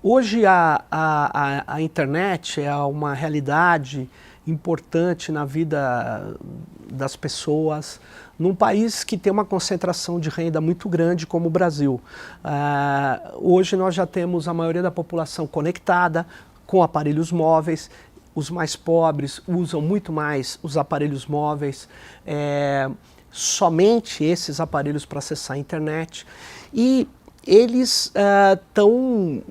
Hoje a internet é uma realidade importante na vida das pessoas, num país que tem uma concentração de renda muito grande como o Brasil. Hoje nós já temos a maioria da população conectada com aparelhos móveis. Os mais pobres usam muito mais os aparelhos móveis, somente esses aparelhos para acessar a internet. E eles estão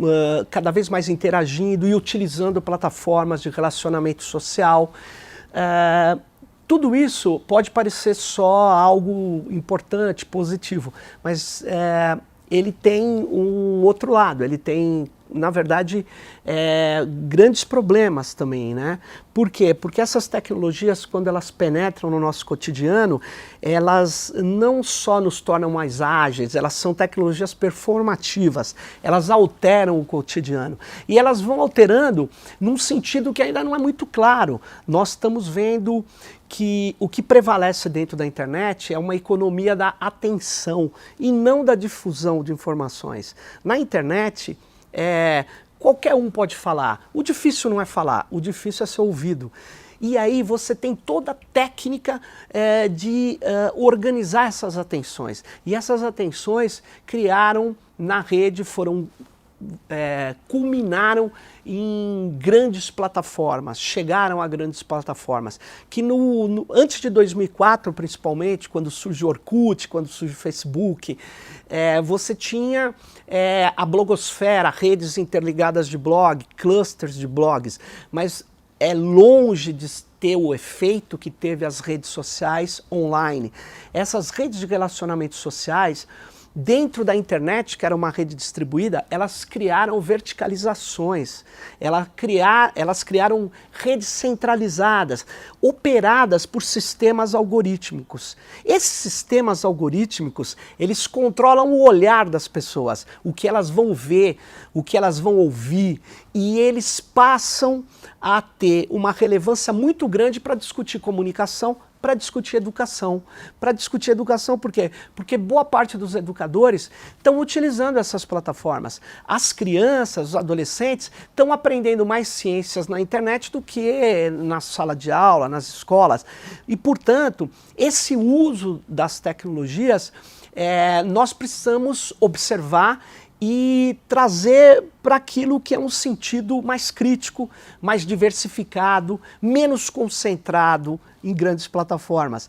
cada vez mais interagindo e utilizando plataformas de relacionamento social. Tudo isso pode parecer só algo importante, positivo, mas ele tem um outro lado, ele tem, na verdade, grandes problemas também, né? Por quê? Porque essas tecnologias, quando elas penetram no nosso cotidiano, elas não só nos tornam mais ágeis, elas são tecnologias performativas, elas alteram o cotidiano. E elas vão alterando num sentido que ainda não é muito claro. Nós estamos vendo que o que prevalece dentro da internet é uma economia da atenção e não da difusão de informações. Na internet, qualquer um pode falar. O difícil não é falar, o difícil é ser ouvido. E aí você tem toda a técnica de organizar essas atenções. E essas atenções criaram na rede, culminaram em grandes plataformas, chegaram a grandes plataformas, que antes de 2004, principalmente, quando surge o Orkut, quando surge o Facebook, você tinha a blogosfera, redes interligadas de blog, clusters de blogs, mas é longe de ter o efeito que teve as redes sociais online. Essas redes de relacionamentos sociais, dentro da internet, que era uma rede distribuída, elas criaram verticalizações, elas criaram redes centralizadas, operadas por sistemas algorítmicos. Esses sistemas algorítmicos, eles controlam o olhar das pessoas, o que elas vão ver, o que elas vão ouvir, e eles passam a ter uma relevância muito grande para discutir comunicação, para discutir educação. Para discutir educação por quê? Porque boa parte dos educadores estão utilizando essas plataformas. As crianças, os adolescentes, estão aprendendo mais ciências na internet do que na sala de aula, nas escolas. E, portanto, esse uso das tecnologias, nós precisamos observar e trazer para aquilo que é um sentido mais crítico, mais diversificado, menos concentrado em grandes plataformas.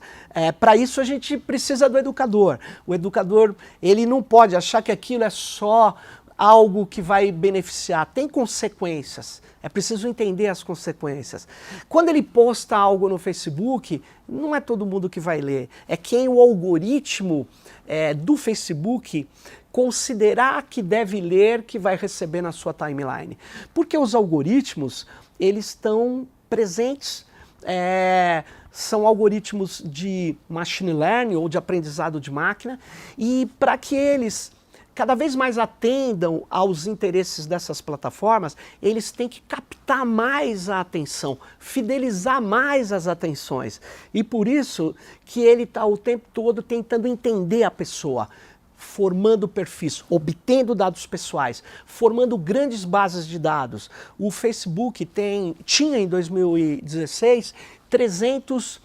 Para isso a gente precisa do educador. O educador, ele não pode achar que aquilo é só algo que vai beneficiar, tem consequências, é preciso entender as consequências. Quando ele posta algo no Facebook, não é todo mundo que vai ler, é quem o algoritmo do Facebook considerar que deve ler, que vai receber na sua timeline. Porque os algoritmos, eles estão presentes, são algoritmos de machine learning ou de aprendizado de máquina, e para que eles cada vez mais atendam aos interesses dessas plataformas, eles têm que captar mais a atenção, fidelizar mais as atenções. E por isso que ele está o tempo todo tentando entender a pessoa, formando perfis, obtendo dados pessoais, formando grandes bases de dados. O Facebook tinha em 2016 300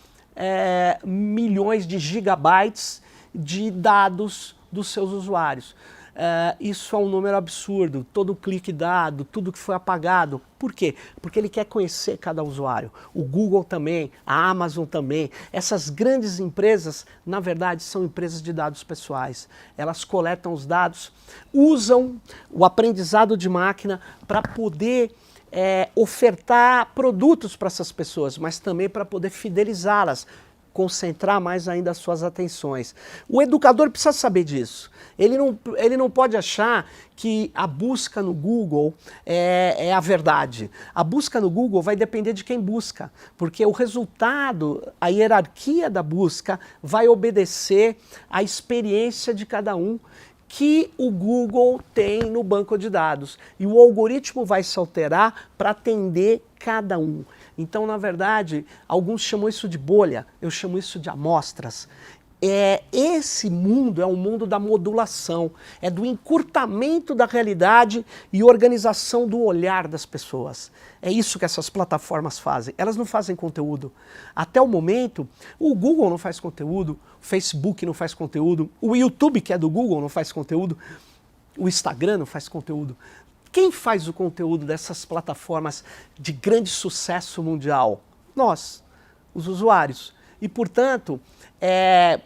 milhões de gigabytes de dados dos seus usuários. Isso é um número absurdo, todo clique dado, tudo que foi apagado. Por quê? Porque ele quer conhecer cada usuário. O Google também, a Amazon também. Essas grandes empresas, na verdade, são empresas de dados pessoais. Elas coletam os dados, usam o aprendizado de máquina para poder ofertar produtos para essas pessoas, mas também para poder fidelizá-las, concentrar mais ainda as suas atenções. O educador precisa saber disso. Ele não pode achar que a busca no Google é a verdade. A busca no Google vai depender de quem busca, porque o resultado, a hierarquia da busca vai obedecer à experiência de cada um que o Google tem no banco de dados. E o algoritmo vai se alterar para atender cada um. Então, na verdade, alguns chamam isso de bolha, eu chamo isso de amostras. esse mundo é um mundo da modulação, é do encurtamento da realidade e organização do olhar das pessoas. É isso que essas plataformas fazem. Elas não fazem conteúdo. Até o momento, o Google não faz conteúdo, o Facebook não faz conteúdo, o YouTube, que é do Google, não faz conteúdo, o Instagram não faz conteúdo. Quem faz o conteúdo dessas plataformas de grande sucesso mundial? Nós, os usuários. E, portanto, é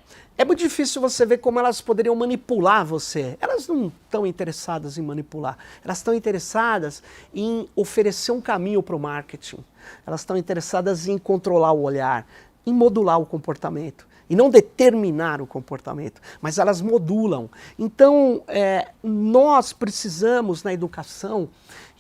muito difícil você ver como elas poderiam manipular você. Elas não estão interessadas em manipular. Elas estão interessadas em oferecer um caminho para o marketing. Elas estão interessadas em controlar o olhar, em modular o comportamento. E não determinar o comportamento, mas elas modulam. Então, nós precisamos, na educação,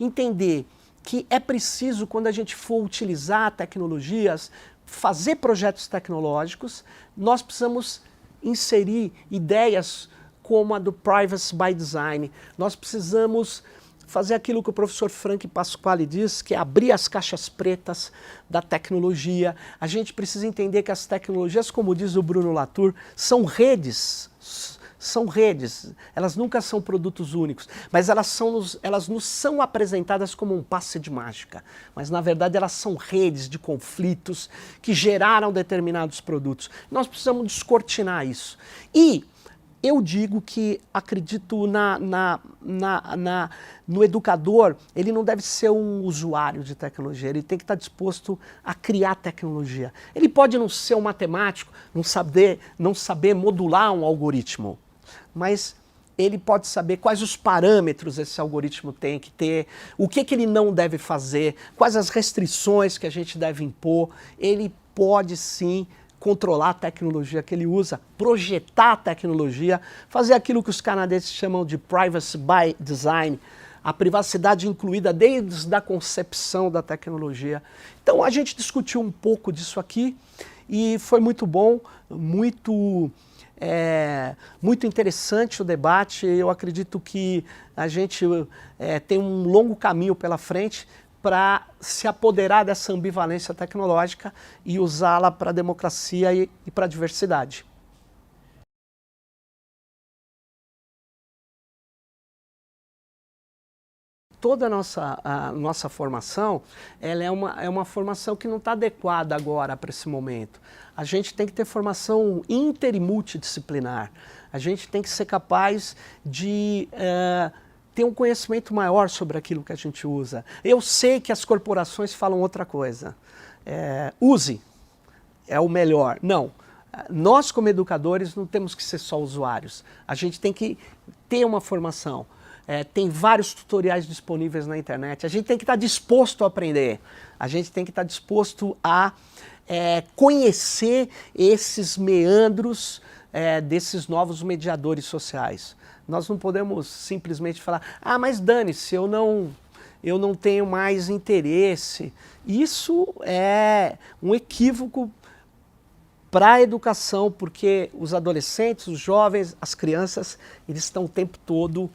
entender que é preciso, quando a gente for utilizar tecnologias, fazer projetos tecnológicos, nós precisamos inserir ideias como a do Privacy by Design. Nós precisamos fazer aquilo que o professor Frank Pasquale diz, que é abrir as caixas pretas da tecnologia. A gente precisa entender que as tecnologias, como diz o Bruno Latour, são redes. São redes, elas nunca são produtos únicos, mas elas nos são apresentadas como um passe de mágica. Mas, na verdade, elas são redes de conflitos que geraram determinados produtos. Nós precisamos descortinar isso. E eu digo que acredito no educador, ele não deve ser um usuário de tecnologia, ele tem que estar disposto a criar tecnologia. Ele pode não ser um matemático, não saber modular um algoritmo, mas ele pode saber quais os parâmetros esse algoritmo tem que ter, o que ele não deve fazer, quais as restrições que a gente deve impor. Ele pode sim controlar a tecnologia que ele usa, projetar a tecnologia, fazer aquilo que os canadenses chamam de Privacy by Design, a privacidade incluída desde a concepção da tecnologia. Então a gente discutiu um pouco disso aqui e foi muito bom, muito interessante o debate. Eu acredito que a gente tem um longo caminho pela frente para se apoderar dessa ambivalência tecnológica e usá-la para a democracia e para a diversidade. Toda a nossa formação, ela é uma formação que não está adequada agora para esse momento. A gente tem que ter formação inter e multidisciplinar. A gente tem que ser capaz de ter um conhecimento maior sobre aquilo que a gente usa. Eu sei que as corporações falam outra coisa. Use, é o melhor. Não. Nós, como educadores, não temos que ser só usuários. A gente tem que ter uma formação. Tem vários tutoriais disponíveis na internet. A gente tem que estar disposto a aprender. A gente tem que estar disposto a conhecer esses meandros desses novos mediadores sociais. Nós não podemos simplesmente falar, mas dane-se, eu não tenho mais interesse. Isso é um equívoco para a educação, porque os adolescentes, os jovens, as crianças, eles estão o tempo todo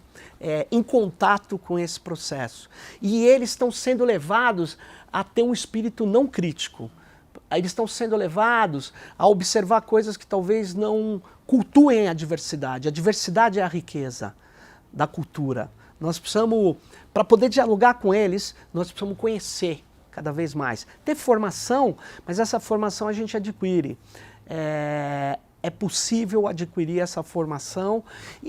em contato com esse processo. E eles estão sendo levados a ter um espírito não crítico. Eles estão sendo levados a observar coisas que talvez não cultuem a diversidade. A diversidade é a riqueza da cultura. Nós precisamos, para poder dialogar com eles, nós precisamos conhecer cada vez mais. Ter formação, mas essa formação a gente adquire. É possível adquirir essa formação,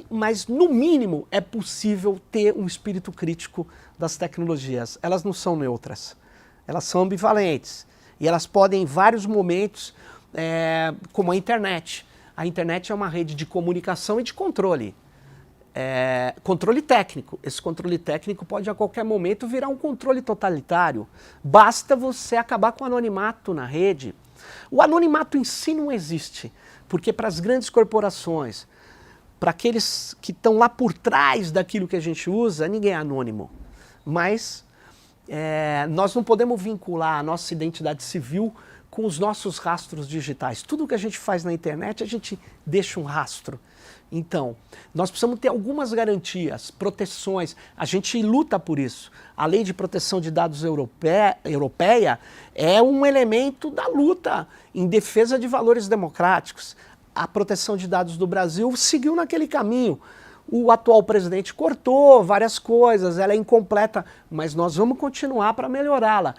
mas no mínimo é possível ter um espírito crítico das tecnologias. Elas não são neutras, elas são ambivalentes e elas podem em vários momentos, como a internet. A internet é uma rede de comunicação e de controle. Controle técnico. Esse controle técnico pode a qualquer momento virar um controle totalitário. Basta você acabar com o anonimato na rede. O anonimato em si não existe, porque para as grandes corporações, para aqueles que estão lá por trás daquilo que a gente usa, ninguém é anônimo. Mas nós não podemos vincular a nossa identidade civil com os nossos rastros digitais. Tudo que a gente faz na internet, a gente deixa um rastro. Então, nós precisamos ter algumas garantias, proteções. A gente luta por isso. A Lei de Proteção de Dados europeia é um elemento da luta em defesa de valores democráticos. a proteção de dados do Brasil seguiu naquele caminho. O atual presidente cortou várias coisas, ela é incompleta, mas nós vamos continuar para melhorá-la.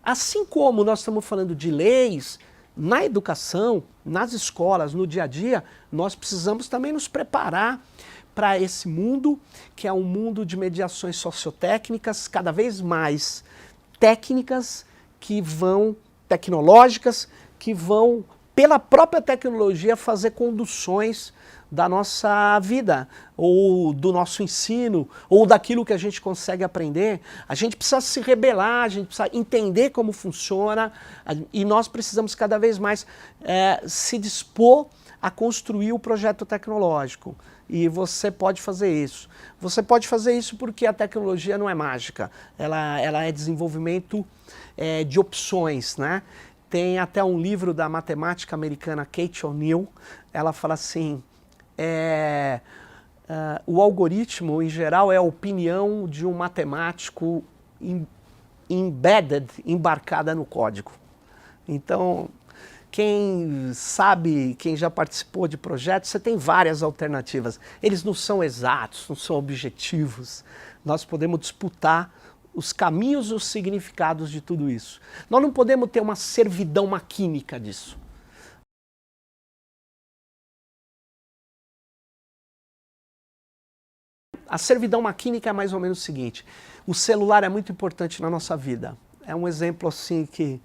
Assim como nós estamos falando de leis, na educação, nas escolas, no dia a dia, nós precisamos também nos preparar para esse mundo, que é um mundo de mediações sociotécnicas, cada vez mais técnicas, tecnológicas, que vão, pela própria tecnologia, fazer conduções da nossa vida, ou do nosso ensino, ou daquilo que a gente consegue aprender. A gente precisa se rebelar, a gente precisa entender como funciona, e nós precisamos cada vez mais se dispor a construir o projeto tecnológico. E você pode fazer isso. Você pode fazer isso porque a tecnologia não é mágica, ela é desenvolvimento de opções, né? Tem até um livro da matemática americana Kate O'Neill, ela fala assim, o algoritmo, em geral, é a opinião de um matemático embarcada no código. Então, quem sabe, quem já participou de projetos, você tem várias alternativas. Eles não são exatos, não são objetivos. Nós podemos disputar os caminhos e os significados de tudo isso. Nós não podemos ter uma servidão maquínica disso. A servidão maquínica é mais ou menos o seguinte: o celular é muito importante na nossa vida. É um exemplo assim que,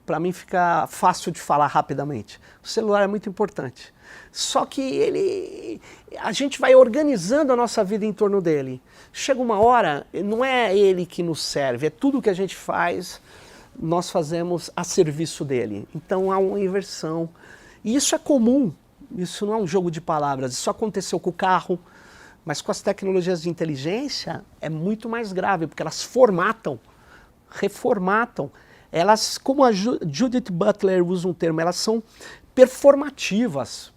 para mim, fica fácil de falar rapidamente. O celular é muito importante. Só que a gente vai organizando a nossa vida em torno dele. Chega uma hora, não é ele que nos serve, é tudo que a gente faz, nós fazemos a serviço dele. Então há uma inversão. E isso é comum, isso não é um jogo de palavras, isso aconteceu com o carro, mas com as tecnologias de inteligência é muito mais grave, porque elas reformatam. Elas, como a Judith Butler usa um termo, elas são performáticas.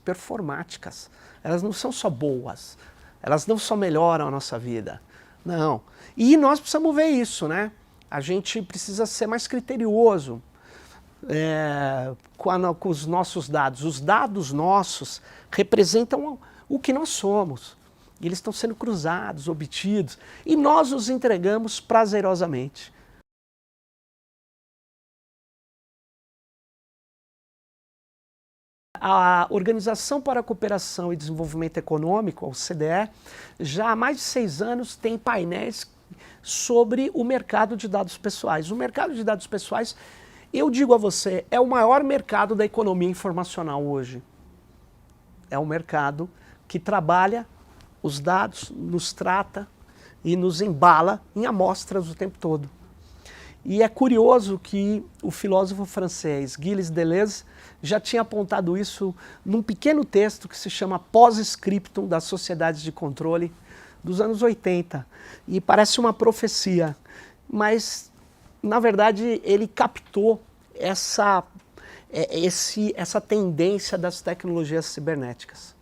Elas não são só boas, elas não só melhoram a nossa vida, não. E nós precisamos ver isso, né? A gente precisa ser mais criterioso com os nossos dados. Os dados nossos representam o que nós somos. Eles estão sendo cruzados, obtidos, e nós os entregamos prazerosamente. A Organização para a Cooperação e Desenvolvimento Econômico, a OCDE, já há mais de 6 anos tem painéis sobre o mercado de dados pessoais. O mercado de dados pessoais, eu digo a você, é o maior mercado da economia informacional hoje. É um mercado que trabalha os dados, nos trata e nos embala em amostras o tempo todo. E é curioso que o filósofo francês Gilles Deleuze já tinha apontado isso num pequeno texto que se chama Pós-Scriptum das Sociedades de Controle, dos anos 80. E parece uma profecia, mas, na verdade, ele captou essa tendência das tecnologias cibernéticas.